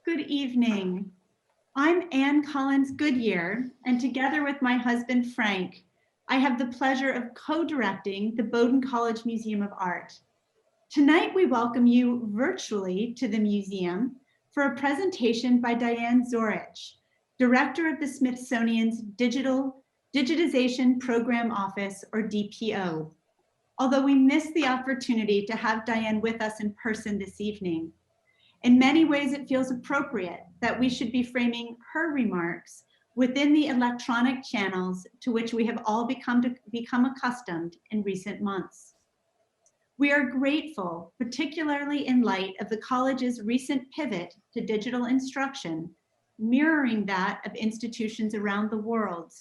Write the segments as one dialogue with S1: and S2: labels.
S1: Good evening. I'm Anne Collins Goodyear, and together with my husband, Frank, I have the pleasure of co-directing the Bowdoin College Museum of Art. Tonight, we welcome you virtually to the museum for a presentation by Diane Zorich, Director of the Smithsonian's Digitization Program Office, or DPO. Although we missed the opportunity to have Diane with us in person this evening. In many ways, it feels appropriate that we should be framing her remarks within the electronic channels to which we have all become accustomed in recent months. We are grateful, particularly in light of the college's recent pivot to digital instruction, mirroring that of institutions around the world,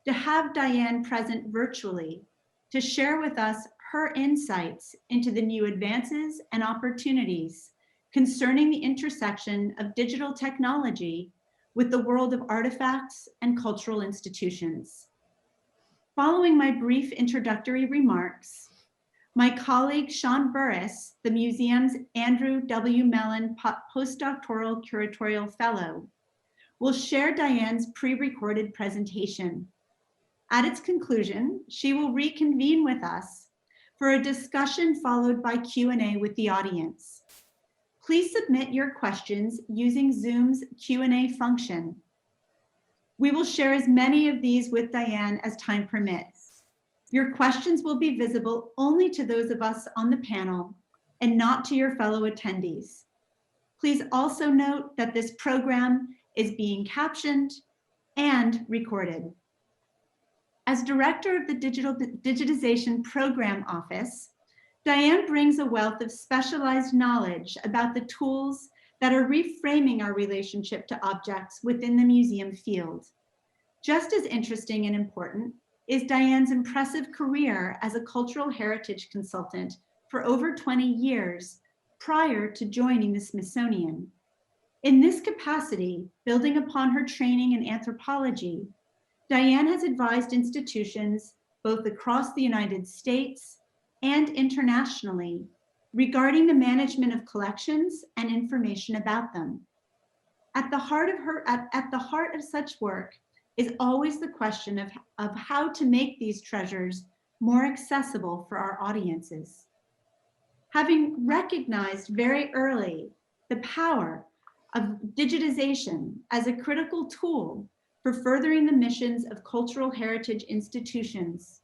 S1: to have Diane present virtually to share with us her insights into the new advances and opportunities concerning the intersection of digital technology with the world of artifacts and cultural institutions. Following my brief introductory remarks, my colleague Sean Burris, the museum's Andrew W. Mellon Postdoctoral Curatorial Fellow, will share Diane's pre-recorded presentation. At its conclusion, she will reconvene with us for a discussion followed by Q&A with the audience. Please submit your questions using Zoom's Q&A function. We will share as many of these with Diane as time permits. Your questions will be visible only to those of us on the panel and not to your fellow attendees. Please also note that this program is being captioned and recorded. As Director of the Digitization Program Office, Diane brings a wealth of specialized knowledge about the tools that are reframing our relationship to objects within the museum field. Just as interesting and important is Diane's impressive career as a cultural heritage consultant for over 20 years prior to joining the Smithsonian. In this capacity, building upon her training in anthropology, Diane has advised institutions both across the United States and internationally regarding the management of collections and information about them. At the heart of such work is always the question of how to make these treasures more accessible for our audiences. Having recognized very early the power of digitization as a critical tool for furthering the missions of cultural heritage institutions,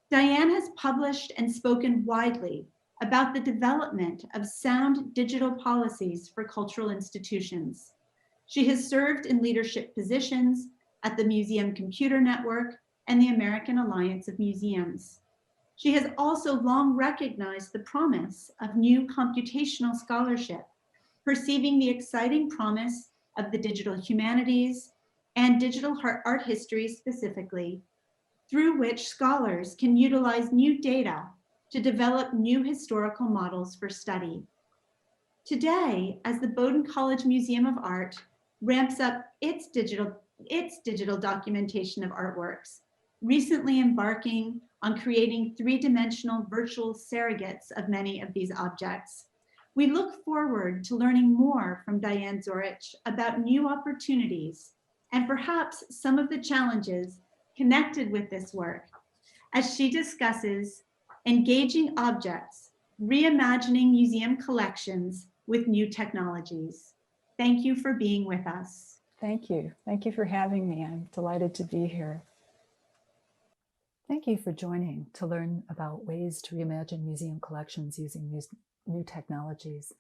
S1: Diane has published and spoken widely about the development of sound digital policies for cultural institutions. She has served in leadership positions at the Museum Computer Network and the American Alliance of Museums. She has also long recognized the promise of new computational scholarship, perceiving the exciting promise of the digital humanities and digital art history specifically, through which scholars can utilize new data to develop new historical models for study. Today, as the Bowdoin College Museum of Art ramps up its digital documentation of artworks, recently embarking on creating three-dimensional virtual surrogates of many of these objects, we look forward to learning more from Diane Zorich about new opportunities and perhaps some of the challenges connected with this work as she discusses engaging objects, reimagining museum collections with new technologies. Thank you for being with us.
S2: Thank you. Thank you for having me. I'm delighted to be here. Thank you for joining to learn about ways to reimagine museum collections using new technologies.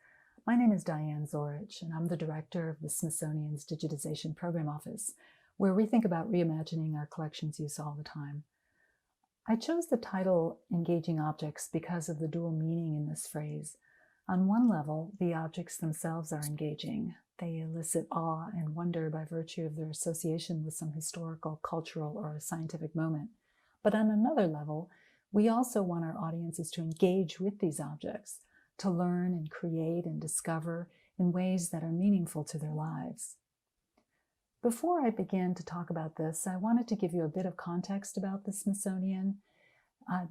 S2: My name is Diane Zorich, and I'm the director of the Smithsonian's Digitization Program Office, where we think about reimagining our collections use all the time. I chose the title Engaging Objects because of the dual meaning in this phrase. On one level, the objects themselves are engaging. They elicit awe and wonder by virtue of their association with some historical, cultural, or scientific moment. But on another level, we also want our audiences to engage with these objects, to learn and create and discover in ways that are meaningful to their lives. Before I begin to talk about this, I wanted to give you a bit of context about the Smithsonian.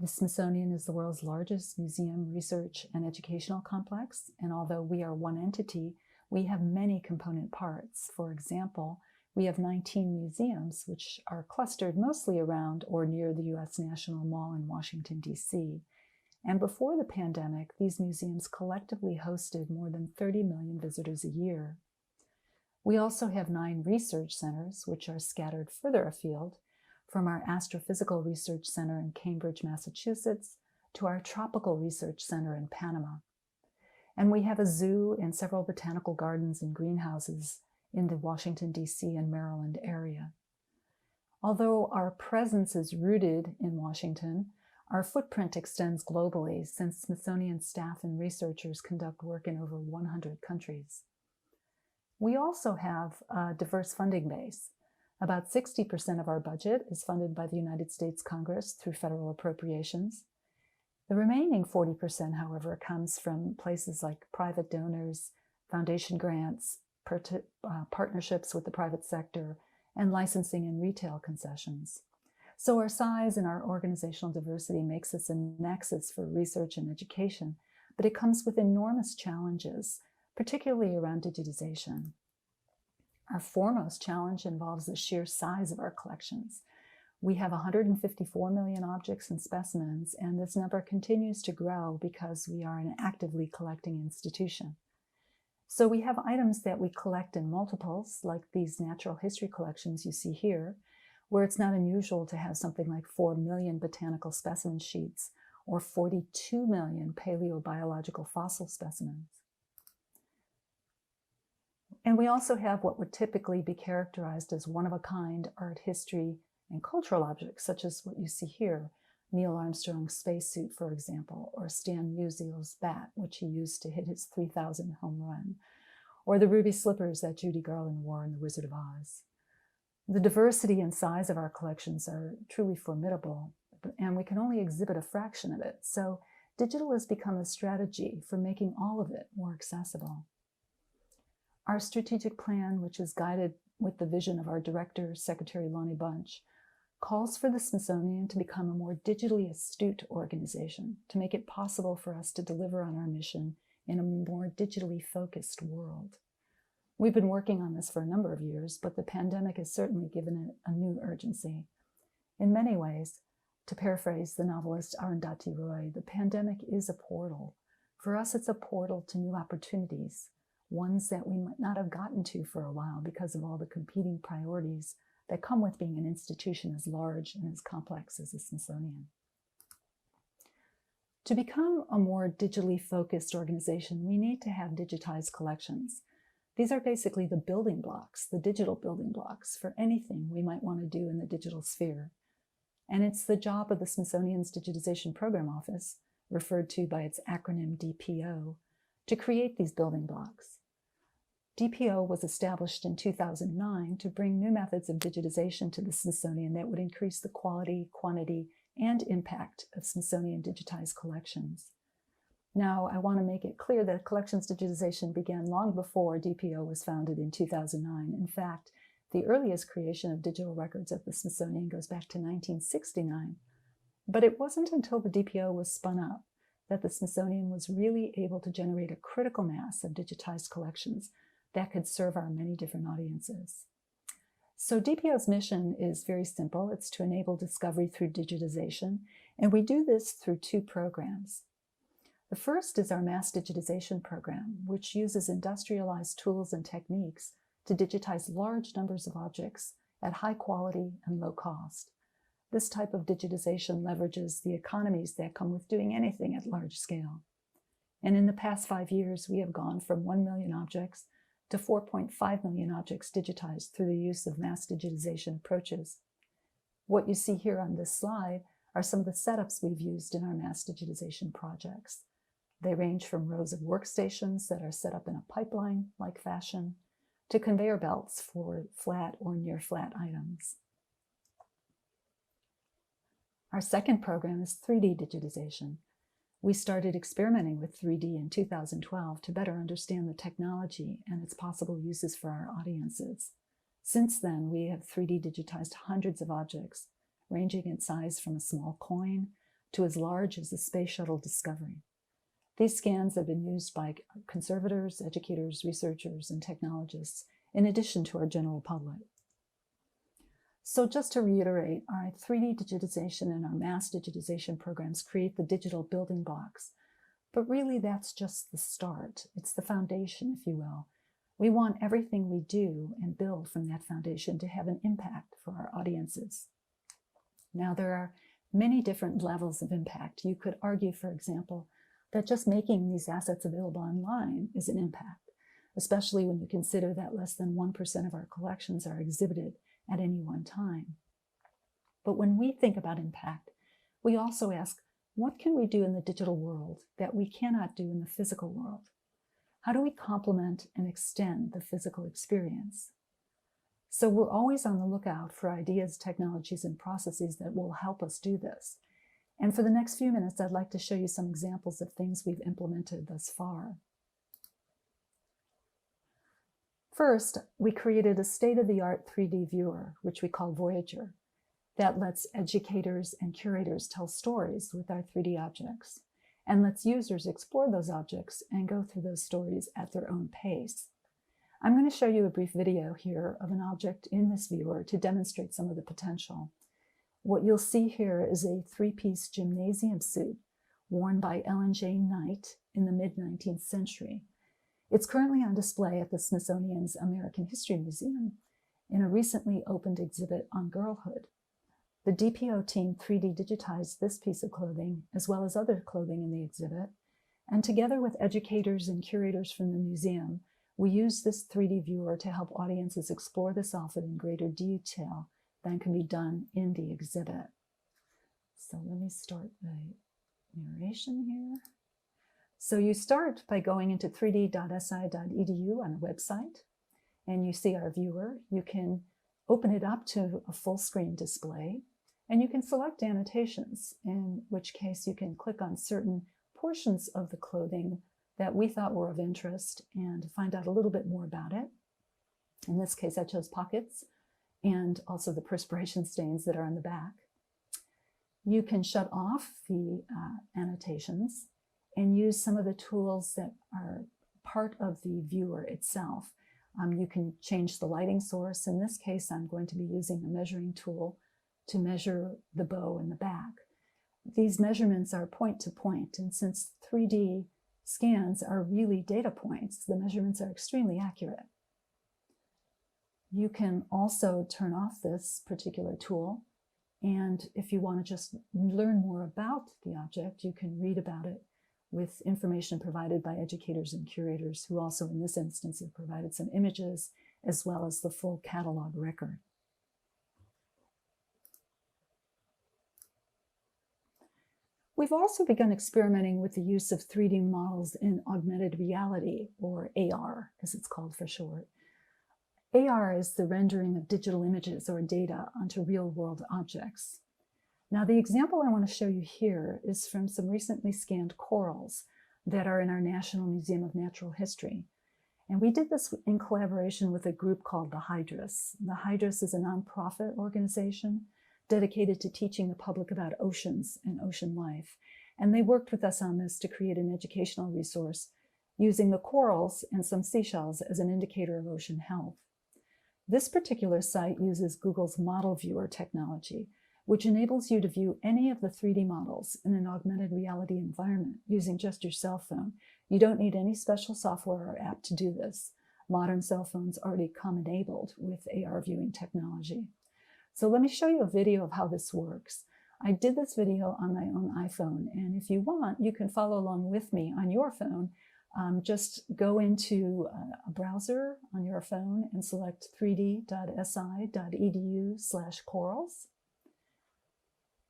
S2: The Smithsonian is the world's largest museum, research, and educational complex, and although we are one entity, we have many component parts. For example, we have 19 museums, which are clustered mostly around or near the U.S. National Mall in Washington, D.C. And before the pandemic, these museums collectively hosted more than 30 million visitors a year. We also have 9 research centers, which are scattered further afield, from our Astrophysical Research Center in Cambridge, Massachusetts, to our Tropical Research Center in Panama. And we have a zoo and several botanical gardens and greenhouses in the Washington, D.C. and Maryland area. Although our presence is rooted in Washington, our footprint extends globally, since Smithsonian staff and researchers conduct work in over 100 countries. We also have a diverse funding base. About 60% of our budget is funded by the United States Congress through federal appropriations. The remaining 40%, however, comes from places like private donors, foundation grants, partnerships with the private sector, and licensing and retail concessions. So our size and our organizational diversity makes us a nexus for research and education, but it comes with enormous challenges, particularly around digitization. Our foremost challenge involves the sheer size of our collections. We have 154 million objects and specimens, and this number continues to grow because we are an actively collecting institution. So we have items that we collect in multiples, like these natural history collections you see here, where it's not unusual to have something like 4 million botanical specimen sheets or 42 million paleobiological fossil specimens. And we also have what would typically be characterized as one-of-a-kind art history and cultural objects, such as what you see here, Neil Armstrong's spacesuit, for example, or Stan Musial's bat, which he used to hit his 3,000 home run, or the ruby slippers that Judy Garland wore in The Wizard of Oz. The diversity and size of our collections are truly formidable, and we can only exhibit a fraction of it. So digital has become a strategy for making all of it more accessible. Our strategic plan, which is guided with the vision of our director, Secretary Lonnie Bunch, calls for the Smithsonian to become a more digitally astute organization, to make it possible for us to deliver on our mission in a more digitally focused world. We've been working on this for a number of years, but the pandemic has certainly given it a new urgency. In many ways, to paraphrase the novelist Arundhati Roy, the pandemic is a portal. For us, it's a portal to new opportunities, ones that we might not have gotten to for a while because of all the competing priorities that come with being an institution as large and as complex as the Smithsonian. To become a more digitally focused organization, we need to have digitized collections. These are basically the building blocks, the digital building blocks for anything we might want to do in the digital sphere. And it's the job of the Smithsonian's Digitization Program Office, referred to by its acronym DPO, to create these building blocks. DPO was established in 2009 to bring new methods of digitization to the Smithsonian that would increase the quality, quantity, and impact of Smithsonian digitized collections. Now, I want to make it clear that collections digitization began long before DPO was founded in 2009. In fact, the earliest creation of digital records at the Smithsonian goes back to 1969. But it wasn't until the DPO was spun up that the Smithsonian was really able to generate a critical mass of digitized collections that could serve our many different audiences. So DPO's mission is very simple. It's to enable discovery through digitization, and we do this through 2 programs. The first is our mass digitization program, which uses industrialized tools and techniques to digitize large numbers of objects at high quality and low cost. This type of digitization leverages the economies that come with doing anything at large scale. And in the past 5 years, we have gone from 1 million objects to 4.5 million objects digitized through the use of mass digitization approaches. What you see here on this slide are some of the setups we've used in our mass digitization projects. They range from rows of workstations that are set up in a pipeline-like fashion to conveyor belts for flat or near flat items. Our second program is 3D digitization. We started experimenting with 3D in 2012 to better understand the technology and its possible uses for our audiences. Since then, we have 3D digitized hundreds of objects, ranging in size from a small coin to as large as the Space Shuttle Discovery. These scans have been used by conservators, educators, researchers, and technologists, in addition to our general public. So just to reiterate, our 3D digitization and our mass digitization programs create the digital building blocks. But really, that's just the start. It's the foundation, if you will. We want everything we do and build from that foundation to have an impact for our audiences. Now, there are many different levels of impact. You could argue, for example, that just making these assets available online is an impact, especially when you consider that less than 1% of our collections are exhibited at any one time. But when we think about impact, we also ask, what can we do in the digital world that we cannot do in the physical world? How do we complement and extend the physical experience? So we're always on the lookout for ideas, technologies, and processes that will help us do this. And for the next few minutes, I'd like to show you some examples of things we've implemented thus far. First, we created a state-of-the-art 3D viewer, which we call Voyager, that lets educators and curators tell stories with our 3D objects, and lets users explore those objects and go through those stories at their own pace. I'm going to show you a brief video here of an object in this viewer to demonstrate some of the potential. What you'll see here is a 3-piece gymnasium suit worn by Ellen Jane Knight in the mid-19th century. It's currently on display at the Smithsonian's American History Museum in a recently opened exhibit on girlhood. The DPO team 3D digitized this piece of clothing, as well as other clothing in the exhibit, and together with educators and curators from the museum, we used this 3D viewer to help audiences explore this outfit in greater detail than can be done in the exhibit. So let me start the narration here. So you start by going into 3d.si.edu on a website, and you see our viewer. You can open it up to a full screen display, and you can select annotations, in which case you can click on certain portions of the clothing that we thought were of interest and find out a little bit more about it. In this case, I chose pockets and also the perspiration stains that are on the back. You can shut off the annotations and use some of the tools that are part of the viewer itself. You can change the lighting source. In this case, I'm going to be using a measuring tool to measure the bow in the back. These measurements are point to point, and since 3D scans are really data points, the measurements are extremely accurate. You can also turn off this particular tool, and if you want to just learn more about the object, you can read about it with information provided by educators and curators, who also in this instance have provided some images as well as the full catalog record. We've also begun experimenting with the use of 3D models in augmented reality, or AR, as it's called for short. AR is the rendering of digital images or data onto real-world objects. Now, the example I want to show you here is from some recently scanned corals that are in our National Museum of Natural History. And we did this in collaboration with a group called the Hydrus. The Hydrus is a nonprofit organization dedicated to teaching the public about oceans and ocean life. And they worked with us on this to create an educational resource using the corals and some seashells as an indicator of ocean health. This particular site uses Google's Model Viewer technology, which enables you to view any of the 3D models in an augmented reality environment using just your cell phone. You don't need any special software or app to do this. Modern cell phones already come enabled with AR viewing technology. So let me show you a video of how this works. I did this video on my own iPhone, and if you want, you can follow along with me on your phone. Just go into a browser on your phone and select 3d.si.edu/corals.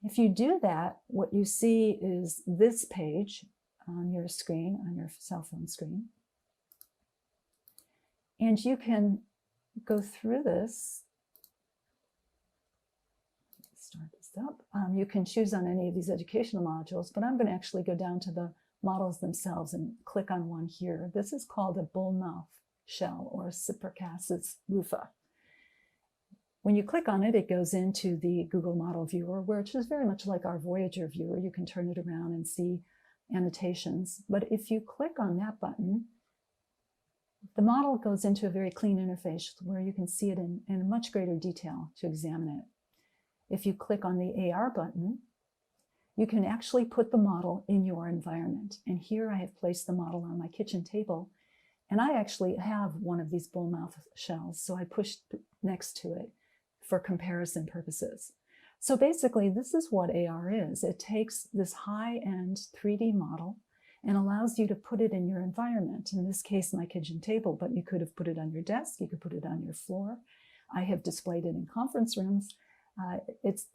S2: If you do that, what you see is this page on your screen, on your cell phone screen. And you can go through this. Let's start this up. You can choose on any of these educational modules, but I'm going to actually go down to the models themselves and click on one here. This is called a bullmouth shell, or Cypricassus rufa. When you click on it, it goes into the Google Model Viewer, which is very much like our Voyager viewer. You can turn it around and see annotations. But if you click on that button, the model goes into a very clean interface where you can see it in much greater detail to examine it. If you click on the AR button, you can actually put the model in your environment. And here I have placed the model on my kitchen table, and I actually have one of these bullmouth shells, so I pushed next to it for comparison purposes. So basically, this is what AR is. It takes this high-end 3D model and allows you to put it in your environment. In this case, my kitchen table, but you could have put it on your desk, you could put it on your floor. I have displayed it in conference rooms.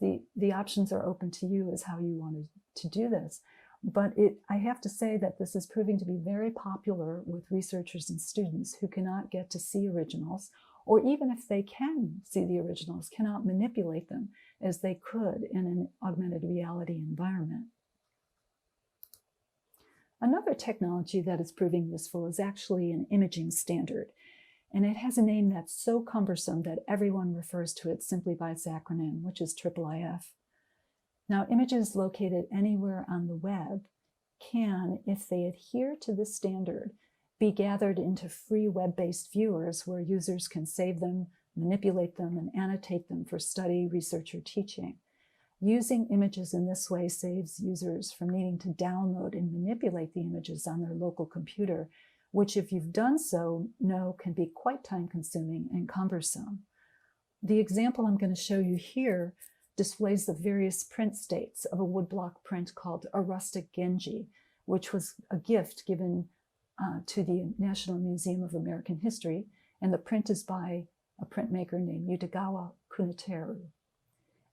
S2: The options are open to you as how you wanted to do this. But I have to say that this is proving to be very popular with researchers and students who cannot get to see originals, or even if they can see the originals, cannot manipulate them as they could in an augmented reality environment. Another technology that is proving useful is actually an imaging standard. And it has a name that's so cumbersome that everyone refers to it simply by its acronym, which is IIIF. Now, images located anywhere on the web can, if they adhere to this standard, be gathered into free web-based viewers where users can save them, manipulate them, and annotate them for study, research, or teaching. Using images in this way saves users from needing to download and manipulate the images on their local computer, which, if you've done so, know can be quite time-consuming and cumbersome. The example I'm going to show you here displays the various print states of a woodblock print called a rustic Genji, which was a gift given to the National Museum of American History, and the print is by a printmaker named Yutagawa Kunateru.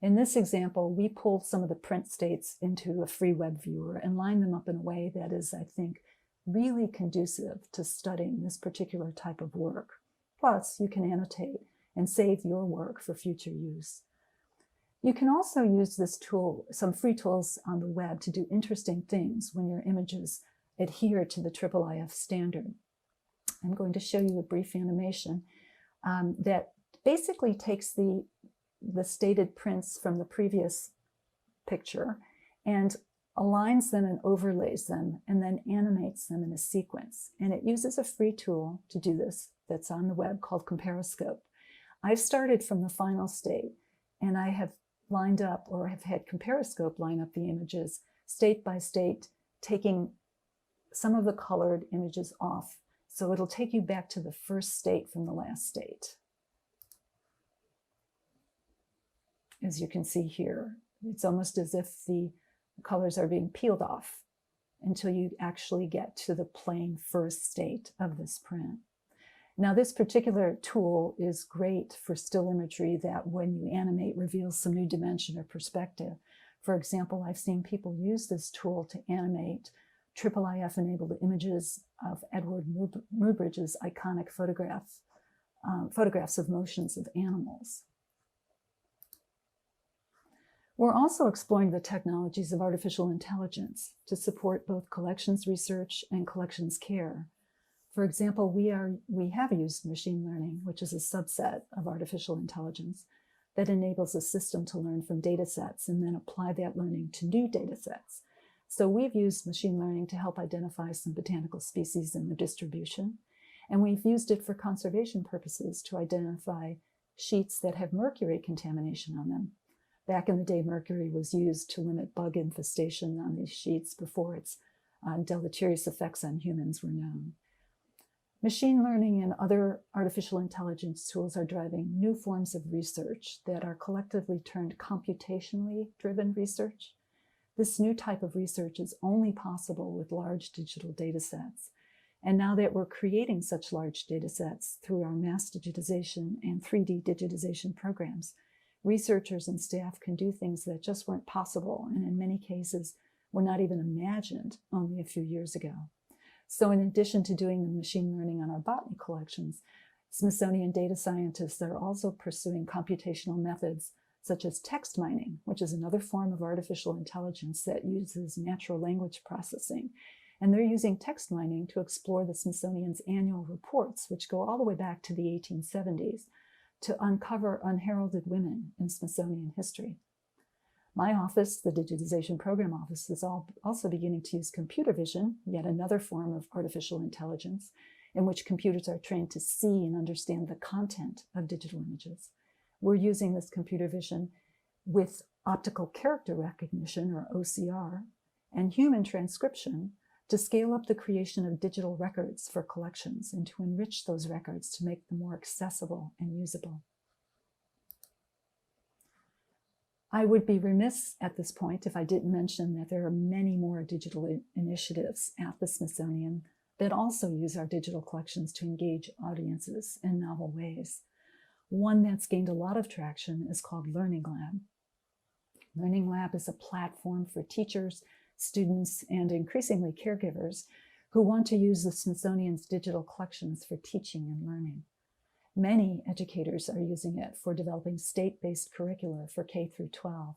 S2: In this example, we pulled some of the print states into a free web viewer and lined them up in a way that is, I think, really conducive to studying this particular type of work. Plus, you can annotate and save your work for future use. You can also use this tool, some free tools on the web, to do interesting things when your images adhere to the IIIF standard. I'm going to show you a brief animation that basically takes the stated prints from the previous picture and aligns them and overlays them and then animates them in a sequence. And it uses a free tool to do this that's on the web called Comparoscope. I've started from the final state, and I have lined up, or have had Comparoscope line up the images state by state, taking some of the colored images off. So it'll take you back to the first state from the last state. As you can see here, it's almost as if the colors are being peeled off until you actually get to the plain first state of this print. Now, this particular tool is great for still imagery that, when you animate, reveals some new dimension or perspective. For example, I've seen people use this tool to animate IIIF-enabled images of Edward Muybridge's iconic photographs of motions of animals. We're also exploring the technologies of artificial intelligence to support both collections research and collections care. For example, we have used machine learning, which is a subset of artificial intelligence that enables a system to learn from data sets and then apply that learning to new data sets. So we've used machine learning to help identify some botanical species and their distribution. And we've used it for conservation purposes to identify sheets that have mercury contamination on them. Back in the day, mercury was used to limit bug infestation on these sheets before its deleterious effects on humans were known. Machine learning and other artificial intelligence tools are driving new forms of research that are collectively termed computationally driven research. This new type of research is only possible with large digital data sets. And now that we're creating such large data sets through our mass digitization and 3D digitization programs, researchers and staff can do things that just weren't possible, and in many cases were not even imagined only a few years ago. So in addition to doing the machine learning on our botany collections, Smithsonian data scientists are also pursuing computational methods such as text mining, which is another form of artificial intelligence that uses natural language processing. And they're using text mining to explore the Smithsonian's annual reports, which go all the way back to the 1870s, to uncover unheralded women in Smithsonian history. My office, the Digitization Program Office, is also beginning to use computer vision, yet another form of artificial intelligence, in which computers are trained to see and understand the content of digital images. We're using this computer vision with optical character recognition, or OCR, and human transcription to scale up the creation of digital records for collections and to enrich those records to make them more accessible and usable. I would be remiss at this point if I didn't mention that there are many more digital initiatives at the Smithsonian that also use our digital collections to engage audiences in novel ways. One that's gained a lot of traction is called Learning Lab. Learning Lab is a platform for teachers, students, and increasingly caregivers who want to use the Smithsonian's digital collections for teaching and learning. Many educators are using it for developing state-based curricula for K through 12.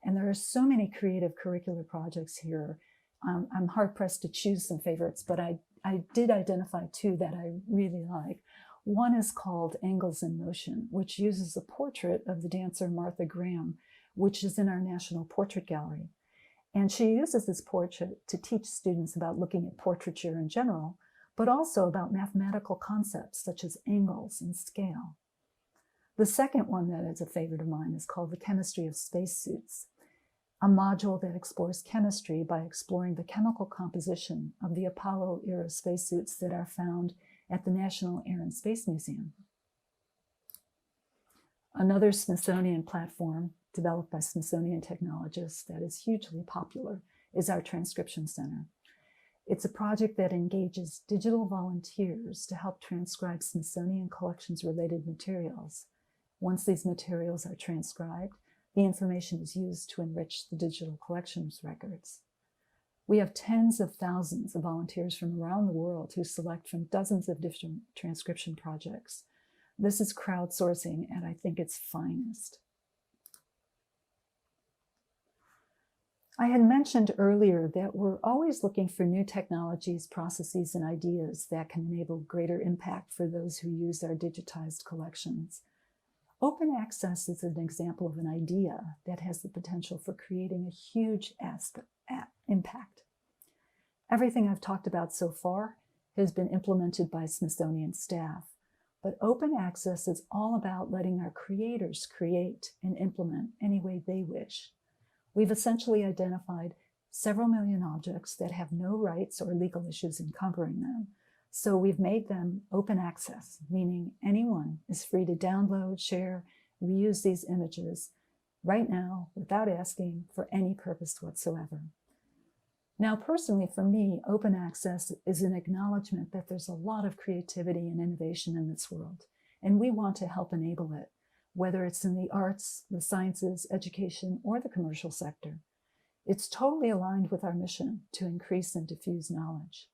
S2: And there are so many creative curricular projects here. I'm hard-pressed to choose some favorites, but I did identify two that I really like. One is called Angles in Motion, which uses a portrait of the dancer Martha Graham, which is in our National Portrait Gallery. And she uses this portrait to teach students about looking at portraiture in general, but also about mathematical concepts such as angles and scale. The second one that is a favorite of mine is called The Chemistry of Spacesuits, a module that explores chemistry by exploring the chemical composition of the Apollo-era spacesuits that are found at the National Air and Space Museum. Another Smithsonian platform developed by Smithsonian technologists that is hugely popular is our Transcription Center. It's a project that engages digital volunteers to help transcribe Smithsonian collections-related materials. Once these materials are transcribed, the information is used to enrich the digital collections records. We have tens of thousands of volunteers from around the world who select from dozens of different transcription projects. This is crowdsourcing at, I think, its finest. I had mentioned earlier that we're always looking for new technologies, processes, and ideas that can enable greater impact for those who use our digitized collections. Open access is an example of an idea that has the potential for creating a huge impact. Everything I've talked about so far has been implemented by Smithsonian staff, but open access is all about letting our creators create and implement any way they wish. We've essentially identified several million objects that have no rights or legal issues encumbering them. So we've made them open access, meaning anyone is free to download, share, reuse these images right now without asking for any purpose whatsoever. Now, personally, for me, open access is an acknowledgement that there's a lot of creativity and innovation in this world, and we want to help enable it, whether it's in the arts, the sciences, education, or the commercial sector. It's totally aligned with our mission to increase and diffuse knowledge.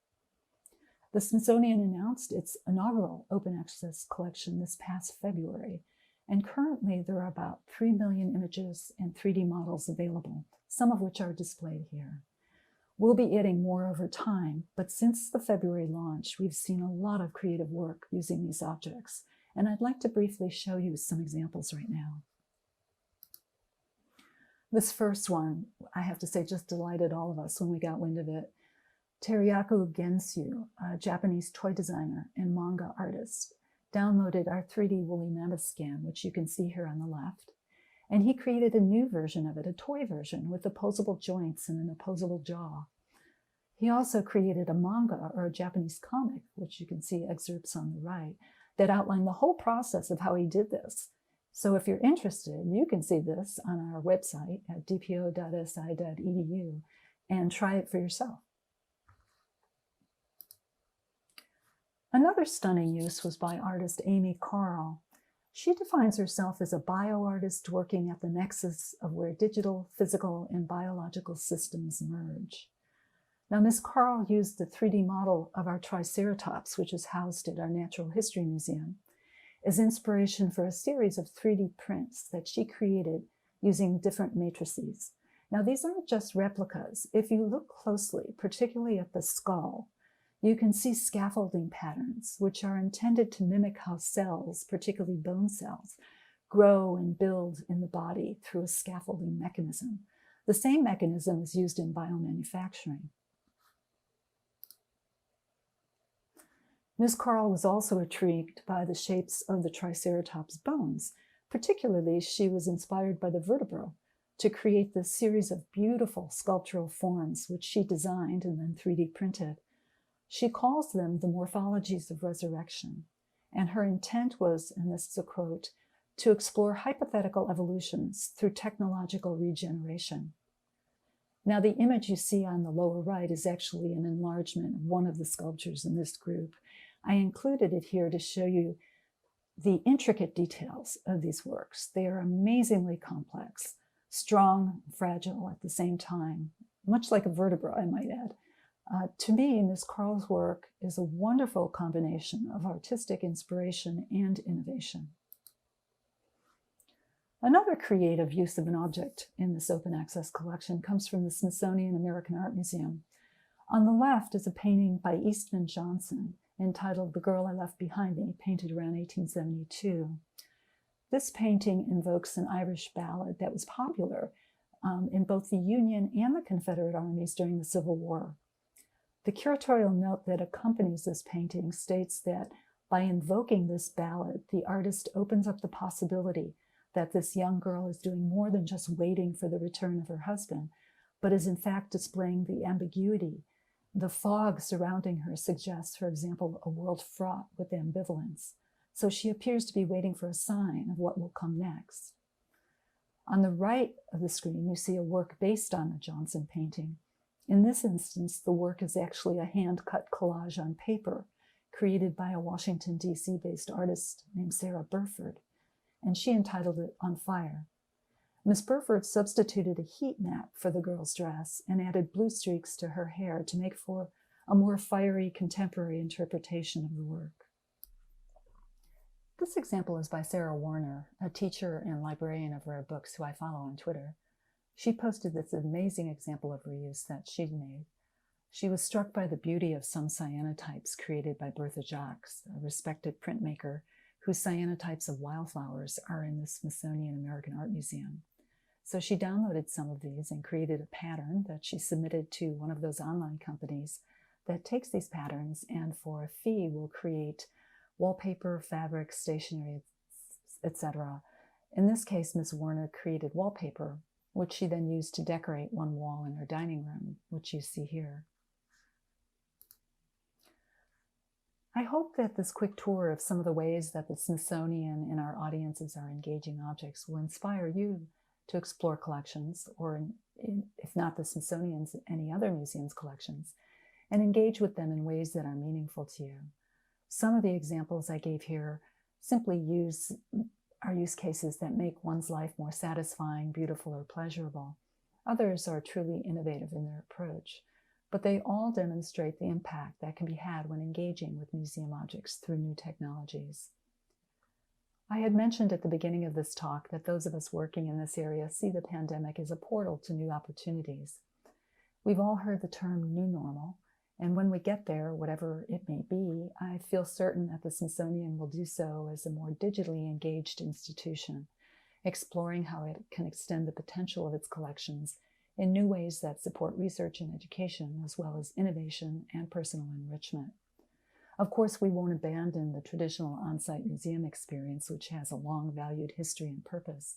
S2: The Smithsonian announced its inaugural open access collection this past February, and currently there are about 3 million images and 3D models available, some of which are displayed here. We'll be adding more over time, but since the February launch, we've seen a lot of creative work using these objects, and I'd like to briefly show you some examples right now. This first one, I have to say, just delighted all of us when we got wind of it. Teriyaku Gensyu, a Japanese toy designer and manga artist, downloaded our 3D woolly mammoth scan, which you can see here on the left. And he created a new version of it, a toy version with opposable joints and an opposable jaw. He also created a manga, or a Japanese comic, which you can see excerpts on the right, that outline the whole process of how he did this. So if you're interested, you can see this on our website at dpo.si.edu and try it for yourself. Another stunning use was by artist Amy Carl. She defines herself as a bioartist working at the nexus of where digital, physical, and biological systems merge. Now, Ms. Carl used the 3D model of our Triceratops, which is housed at our Natural History Museum, as inspiration for a series of 3D prints that she created using different matrices. Now, these aren't just replicas. If you look closely, particularly at the skull, you can see scaffolding patterns, which are intended to mimic how cells, particularly bone cells, grow and build in the body through a scaffolding mechanism. The same mechanism is used in biomanufacturing. Ms. Carl was also intrigued by the shapes of the Triceratops bones. Particularly, she was inspired by the vertebra to create this series of beautiful sculptural forms, which she designed and then 3D printed. She calls them the morphologies of resurrection. And her intent was, and this is a quote, to explore hypothetical evolutions through technological regeneration. Now, the image you see on the lower right is actually an enlargement of one of the sculptures in this group. I included it here to show you the intricate details of these works. They are amazingly complex, strong, fragile at the same time, much like a vertebra, I might add. To me, Ms. Carl's work is a wonderful combination of artistic inspiration and innovation. Another creative use of an object in this open access collection comes from the Smithsonian American Art Museum. On the left is a painting by Eastman Johnson entitled The Girl I Left Behind Me, painted around 1872. This painting invokes an Irish ballad that was popular in both the Union and the Confederate armies during the Civil War. The curatorial note that accompanies this painting states that by invoking this ballad, the artist opens up the possibility that this young girl is doing more than just waiting for the return of her husband, but is in fact displaying the ambiguity. The fog surrounding her suggests, for example, a world fraught with ambivalence. So she appears to be waiting for a sign of what will come next. On the right of the screen, you see a work based on a Johnson painting. In this instance, the work is actually a hand-cut collage on paper created by a Washington, D.C. based artist named Sarah Burford, and she entitled it On Fire. Miss Burford substituted a heat map for the girl's dress and added blue streaks to her hair to make for a more fiery contemporary interpretation of the work. This example is by Sarah Warner, a teacher and librarian of rare books who I follow on Twitter. She posted this amazing example of reuse that she'd made. She was struck by the beauty of some cyanotypes created by Bertha Jacques, a respected printmaker whose cyanotypes of wildflowers are in the Smithsonian American Art Museum. So she downloaded some of these and created a pattern that she submitted to one of those online companies that takes these patterns and for a fee will create wallpaper, fabric, stationery, etc. In this case, Ms. Warner created wallpaper, which she then used to decorate one wall in her dining room, which you see here. I hope that this quick tour of some of the ways that the Smithsonian and our audiences are engaging objects will inspire you to explore collections, or if not the Smithsonian's, any other museum's collections, and engage with them in ways that are meaningful to you. Some of the examples I gave here simply are use cases that make one's life more satisfying, beautiful, or pleasurable. Others are truly innovative in their approach, but they all demonstrate the impact that can be had when engaging with museum objects through new technologies. I had mentioned at the beginning of this talk that those of us working in this area see the pandemic as a portal to new opportunities. We've all heard the term new normal, and when we get there, whatever it may be, I feel certain that the Smithsonian will do so as a more digitally engaged institution, exploring how it can extend the potential of its collections in new ways that support research and education, as well as innovation and personal enrichment. Of course, we won't abandon the traditional on-site museum experience, which has a long valued history and purpose.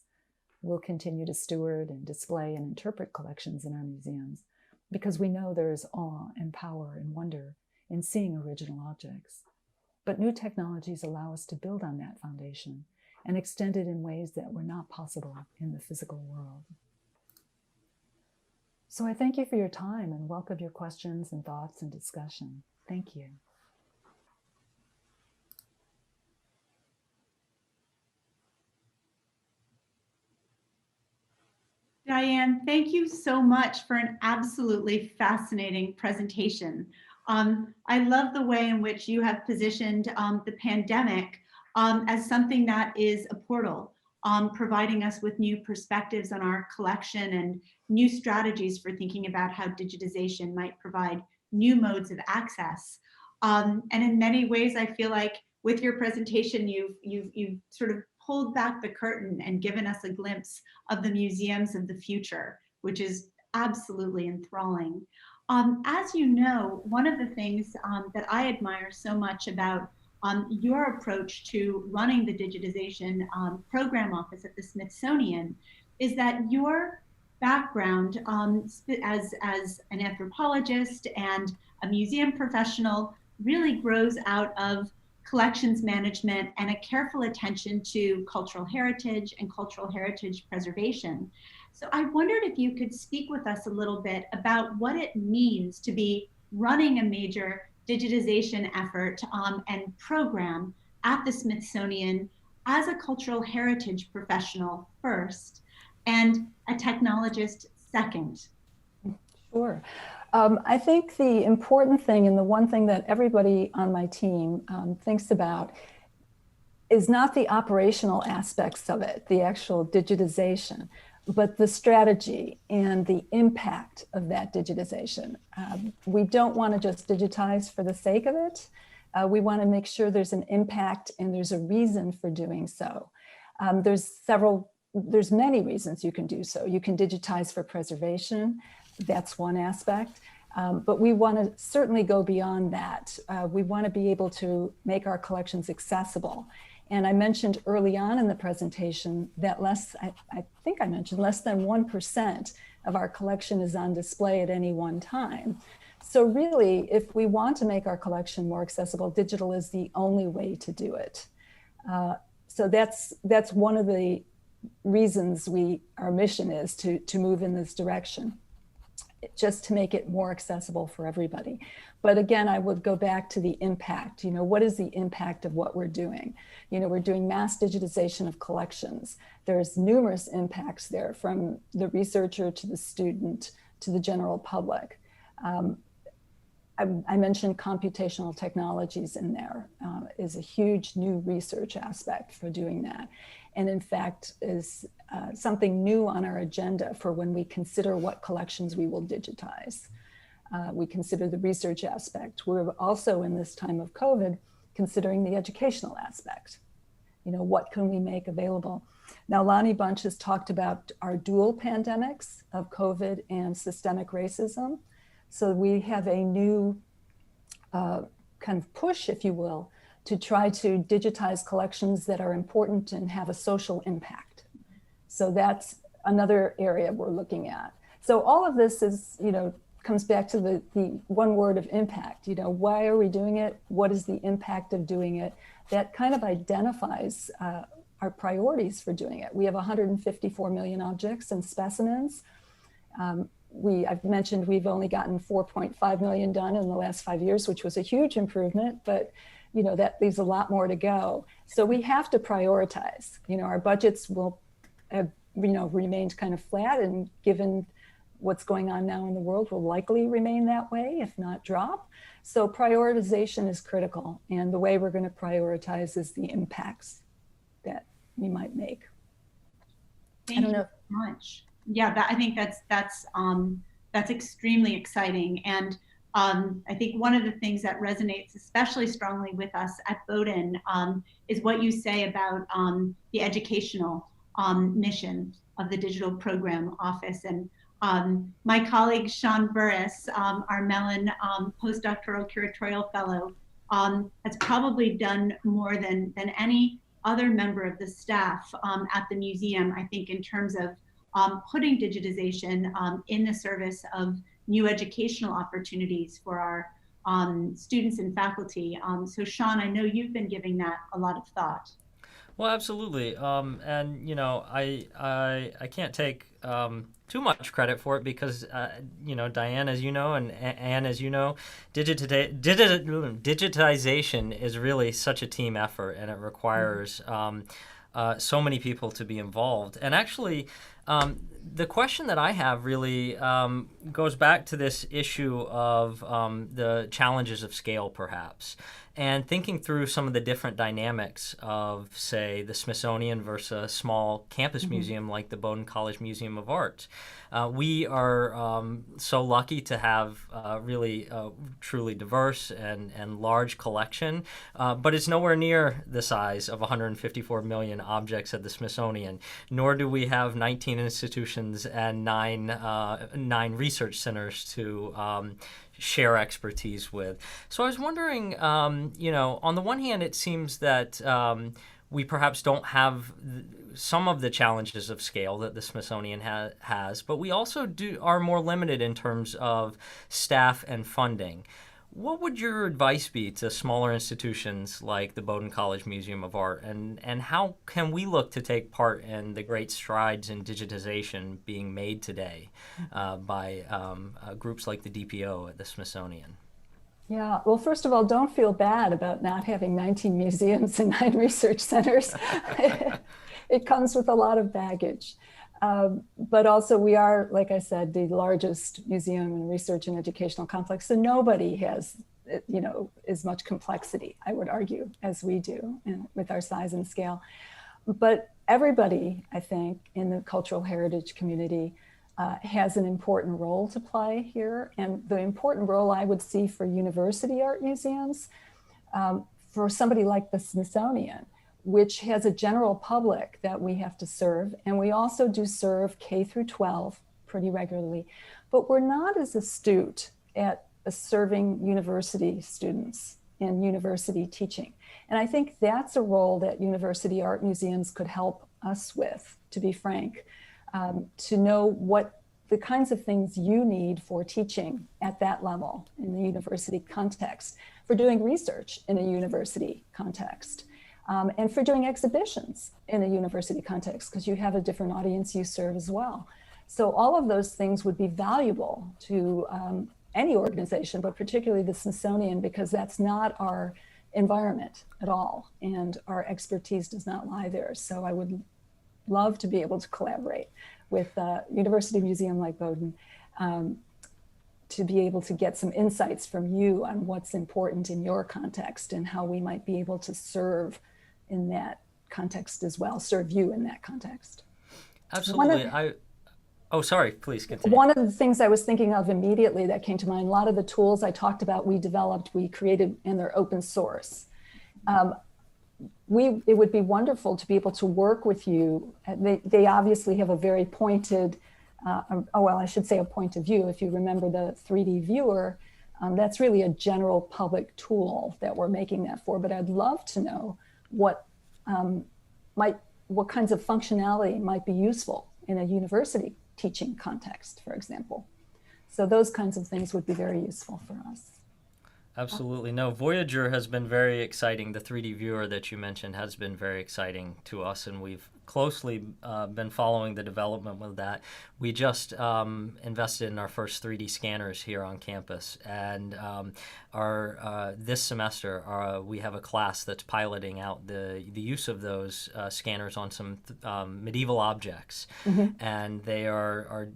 S2: We'll continue to steward and display and interpret collections in our museums, because we know there is awe and power and wonder in seeing original objects. But new technologies allow us to build on that foundation and extend it in ways that were not possible in the physical world. So I thank you for your time and welcome your questions and thoughts and discussion. Thank you.
S1: Diane, thank you so much for an absolutely fascinating presentation. I love the way in which you have positioned the pandemic as something that is a portal, providing us with new perspectives on our collection and new strategies for thinking about how digitization might provide new modes of access. And in many ways, I feel like with your presentation, you've sort of pulled back the curtain and given us a glimpse of the museums of the future, which is absolutely enthralling. As you know, one of the things that I admire so much about your approach to running the digitization program office at the Smithsonian is that your background as an anthropologist and a museum professional really grows out of collections management and a careful attention to cultural heritage and cultural heritage preservation. So I wondered if you could speak with us a little bit about what it means to be running a major digitization effort and program at the Smithsonian as a cultural heritage professional first and a technologist second.
S2: Sure. I think the important thing, and the one thing that everybody on my team thinks about, is not the operational aspects of it, the actual digitization, but the strategy and the impact of that digitization. We don't want to just digitize for the sake of it. We want to make sure there's an impact and there's a reason for doing so. There's many reasons you can do so. You can digitize for preservation. That's one aspect. But we want to certainly go beyond that. We want to be able to make our collections accessible. And I mentioned early on in the presentation that I think I mentioned less than 1% of our collection is on display at any one time. So really, if we want to make our collection more accessible, digital is the only way to do it. So that's one of the reasons our mission is to move in this direction, just to make it more accessible for everybody. But again, I would go back to the impact. What is the impact of what we're doing? We're doing mass digitization of collections. There's numerous impacts there, from the researcher to the student to the general public. I mentioned computational technologies in there is a huge new research aspect for doing that. And in fact, is something new on our agenda for when we consider what collections we will digitize. We consider the research aspect. We're also, in this time of COVID, considering the educational aspect. What can we make available? Now, Lonnie Bunch has talked about our dual pandemics of COVID and systemic racism. So we have a new kind of push, if you will, to try to digitize collections that are important and have a social impact. So that's another area we're looking at. So all of this is, comes back to the one word of impact. Why are we doing it? What is the impact of doing it? That kind of identifies our priorities for doing it. We have 154 million objects and specimens. I've mentioned we've only gotten 4.5 million done in the last 5 years, which was a huge improvement, but that leaves a lot more to go. So we have to prioritize. Our budgets will have, remained kind of flat, and given what's going on now in the world, will likely remain that way, if not drop. So prioritization is critical. And the way we're going to prioritize is the impacts that we might make.
S1: Thank you so much. Yeah, I think that's extremely exciting. And I think one of the things that resonates especially strongly with us at Bowdoin is what you say about the educational mission of the Digital Program Office. And my colleague, Sean Burris, our Mellon postdoctoral curatorial fellow, has probably done more than any other member of the staff at the museum, I think, in terms of putting digitization in the service of new educational opportunities for our students and faculty. So Sean, I know you've been giving that a lot of thought.
S3: Well, absolutely. And, I can't take too much credit for it because, Diane, as you know, and Anne, as you know, digitization is really such a team effort, and it requires so many people to be involved. And actually, the question that I have really goes back to this issue of the challenges of scale, perhaps, and thinking through some of the different dynamics of, say, the Smithsonian versus a small campus museum like the Bowdoin College Museum of Art. We are so lucky to have really truly diverse and large collection, but it's nowhere near the size of 154 million objects at the Smithsonian, nor do we have 19 institutions and nine research centers to share expertise with. So I was wondering, on the one hand, it seems that we perhaps don't have some of the challenges of scale that the Smithsonian has, but we also are more limited in terms of staff and funding. What would your advice be to smaller institutions like the Bowdoin College Museum of Art, and how can we look to take part in the great strides in digitization being made today by groups like the DPO at the Smithsonian?
S2: Yeah, well, first of all, don't feel bad about not having 19 museums and 9 research centers. It comes with a lot of baggage. But also we are, like I said, the largest museum and research and educational complex. So nobody has, as much complexity, I would argue, as we do, and with our size and scale. But everybody, I think, in the cultural heritage community has an important role to play here. And the important role I would see for university art museums, for somebody like the Smithsonian, which has a general public that we have to serve. And we also do serve K through 12 pretty regularly, but we're not as astute at serving university students and university teaching. And I think that's a role that university art museums could help us with, to be frank, to know what the kinds of things you need for teaching at that level in the university context, for doing research in a university context. And for doing exhibitions in a university context, because you have a different audience you serve as well. So all of those things would be valuable to any organization, but particularly the Smithsonian, because that's not our environment at all. And our expertise does not lie there. So I would love to be able to collaborate with a university museum like Bowdoin, to be able to get some insights from you on what's important in your context and how we might be able to serve in that context as well, serve you in that context.
S3: Absolutely. Sorry, please continue.
S2: One of the things I was thinking of immediately that came to mind, a lot of the tools I talked about, we developed, we created, and they're open source. It would be wonderful to be able to work with you. They obviously have a very pointed, I should say a point of view. If you remember the 3D viewer, that's really a general public tool that we're making that for. But I'd love to know what kinds of functionality might be useful in a university teaching context, for example. So those kinds of things would be very useful for us.
S3: Absolutely. No, Voyager has been very exciting. The 3D viewer that you mentioned has been very exciting to us, and we've closely been following the development with that. We just invested in our first 3D scanners here on campus, and this semester we have a class that's piloting out the use of those scanners on some medieval objects, and they are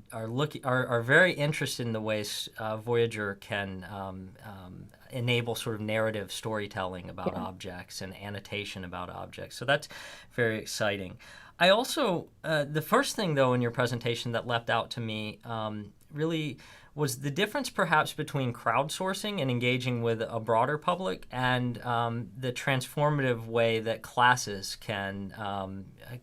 S3: very interested in the ways Voyager can enable sort of narrative storytelling about objects and annotation about objects. So that's very exciting. I also, the first thing though in your presentation that leapt out to me really was the difference perhaps between crowdsourcing and engaging with a broader public and the transformative way that classes can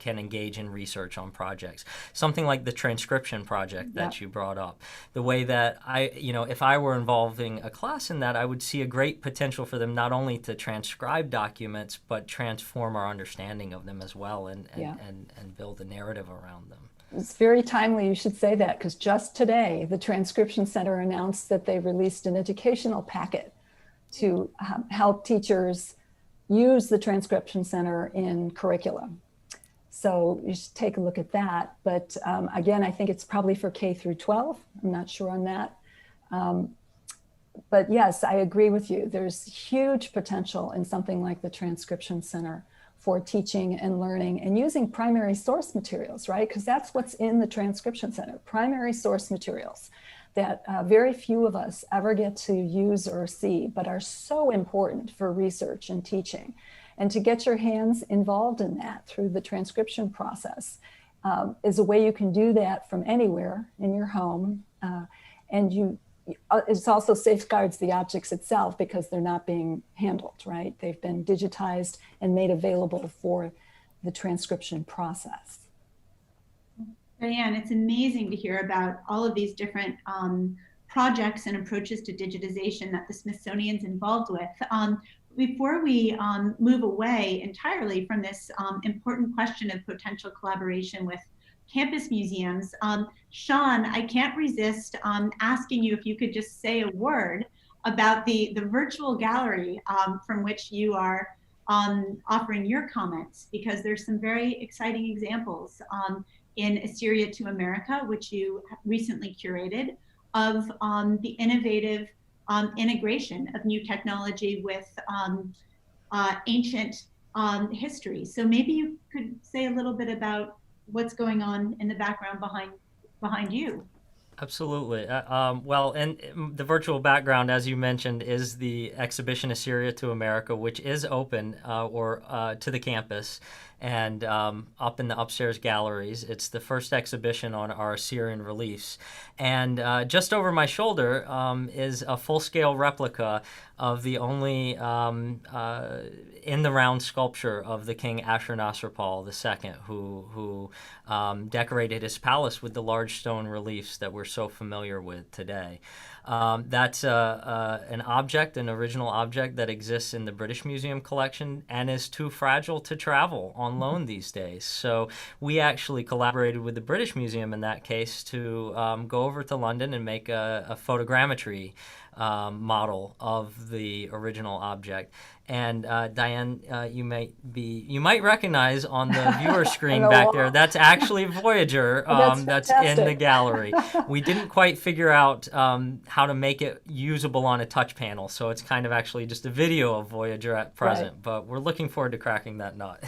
S3: engage in research on projects. Something like the transcription project that you brought up. The way that if I were involving a class in that, I would see a great potential for them not only to transcribe documents, but transform our understanding of them as well and build a narrative around them.
S2: It's very timely you should say that, because just today, the Transcription Center announced that they released an educational packet to help teachers use the Transcription Center in curriculum. So you should take a look at that. But again, I think it's probably for K through 12. I'm not sure on that. But yes, I agree with you. There's huge potential in something like the Transcription Center for teaching and learning and using primary source materials, right? Because that's what's in the transcription center, primary source materials that very few of us ever get to use or see, but are so important for research and teaching. And to get your hands involved in that through the transcription process is a way you can do that from anywhere in your home. And it also safeguards the objects itself because they're not being handled, right? They've been digitized and made available for the transcription process.
S1: Diane, it's amazing to hear about all of these different projects and approaches to digitization that the Smithsonian's involved with. Before we move away entirely from this important question of potential collaboration with campus museums, Sean, I can't resist asking you if you could just say a word about the virtual gallery from which you are offering your comments, because there's some very exciting examples in Assyria to America, which you recently curated, of the innovative integration of new technology with ancient history. So maybe you could say a little bit about what's going on in the background behind you.
S3: Absolutely. Well, and the virtual background, as you mentioned, is the exhibition Assyria to America, which is open to the campus and up in the upstairs galleries. It's the first exhibition on our Assyrian reliefs. And just over my shoulder is a full-scale replica of the only in-the-round sculpture of the King Ashurnasirpal II, who decorated his palace with the large stone reliefs that we're so familiar with today. That's an object, an original object that exists in the British Museum collection and is too fragile to travel on loan these days. So we actually collaborated with the British Museum in that case to go over to London and make a photogrammetry model of the original object. And Diane, you might recognize on the viewer screen back there, that's actually Voyager. That's in the gallery. We didn't quite figure out how to make it usable on a touch panel, so it's kind of actually just a video of Voyager at present. Right. But we're looking forward to cracking that nut.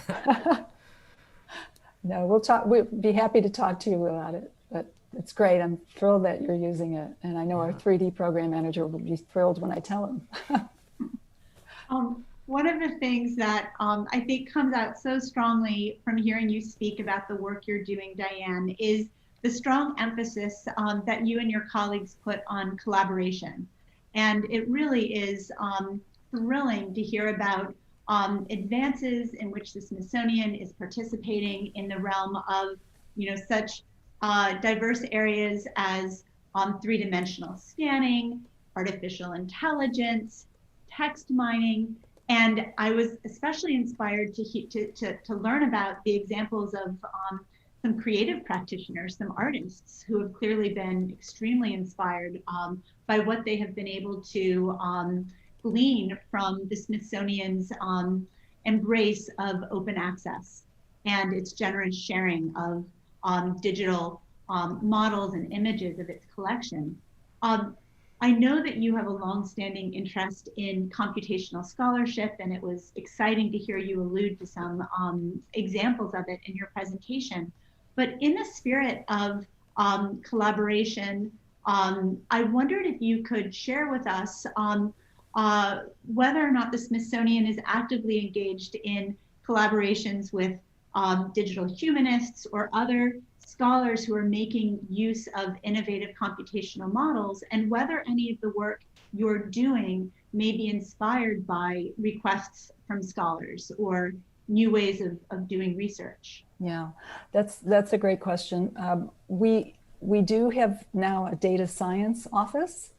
S2: No, we'll talk. We'd be happy to talk to you about it. But it's great. I'm thrilled that you're using it, and I know our 3D program manager will be thrilled when I tell him.
S1: One of the things that I think comes out so strongly from hearing you speak about the work you're doing, Diane, is the strong emphasis that you and your colleagues put on collaboration. And it really is thrilling to hear about advances in which the Smithsonian is participating in the realm of, such diverse areas as three-dimensional scanning, artificial intelligence, text mining. And I was especially inspired to learn about the examples of some creative practitioners, some artists who have clearly been extremely inspired by what they have been able to glean from the Smithsonian's embrace of open access and its generous sharing of digital models and images of its collection. I know that you have a long-standing interest in computational scholarship, and it was exciting to hear you allude to some examples of it in your presentation. But in the spirit of collaboration, I wondered if you could share with us whether or not the Smithsonian is actively engaged in collaborations with digital humanists or other scholars who are making use of innovative computational models, and whether any of the work you're doing may be inspired by requests from scholars or new ways of doing research.
S2: Yeah, that's a great question. We do have now a data science office,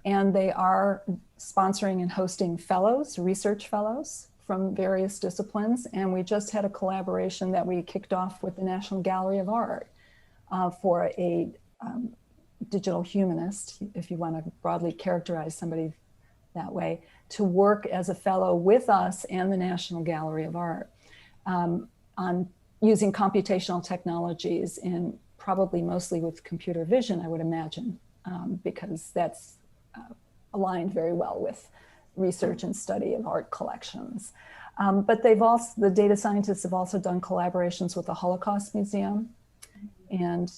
S2: and they are sponsoring and hosting fellows, research fellows from various disciplines. And we just had a collaboration that we kicked off with the National Gallery of Art for a digital humanist, if you want to broadly characterize somebody that way, to work as a fellow with us and the National Gallery of Art on using computational technologies, and probably mostly with computer vision, I would imagine, because that's aligned very well with research and study of art collections. But the data scientists have also done collaborations with the Holocaust Museum. And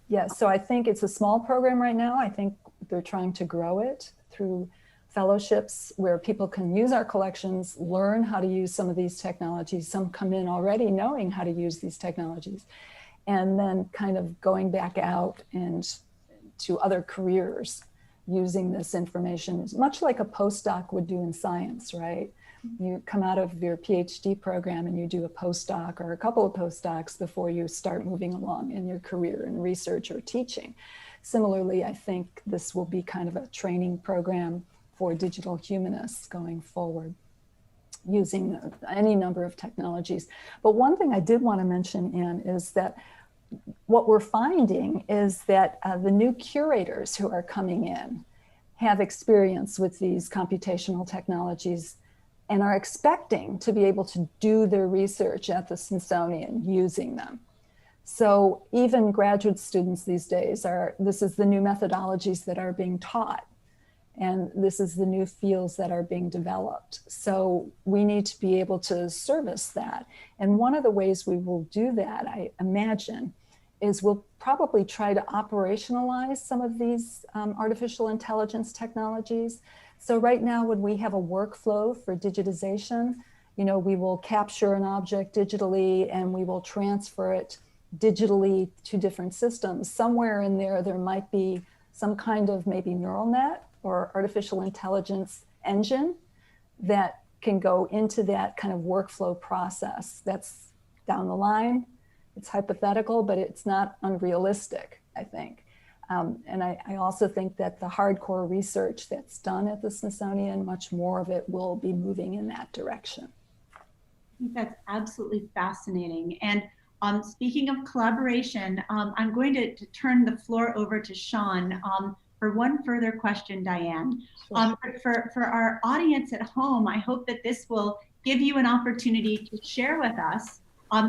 S2: yeah, so I think it's a small program right now. I think they're trying to grow it through fellowships where people can use our collections, learn how to use some of these technologies. Some come in already knowing how to use these technologies, and then kind of going back out and to other careers using this information. It's much like a postdoc would do in science, right? You come out of your PhD program and you do a postdoc or a couple of postdocs before you start moving along in your career in research or teaching. Similarly, I think this will be kind of a training program for digital humanists going forward, using any number of technologies. But one thing I did want to mention, Anne, is that what we're finding is that the new curators who are coming in have experience with these computational technologies and are expecting to be able to do their research at the Smithsonian using them. So even graduate students these days this is the new methodologies that are being taught, and this is the new fields that are being developed. So we need to be able to service that. And one of the ways we will do that, I imagine, is we'll probably try to operationalize some of these artificial intelligence technologies. So right now, when we have a workflow for digitization, we will capture an object digitally and we will transfer it digitally to different systems. Somewhere in there might be some kind of maybe neural net or artificial intelligence engine that can go into that kind of workflow process. That's down the line. It's hypothetical, but it's not unrealistic, I think. And I also think that the hardcore research that's done at the Smithsonian, much more of it will be moving in that direction.
S1: I think that's absolutely fascinating. And speaking of collaboration, I'm going to turn the floor over to Sean for one further question, Diane. Sure. For our audience at home, I hope that this will give you an opportunity to share with us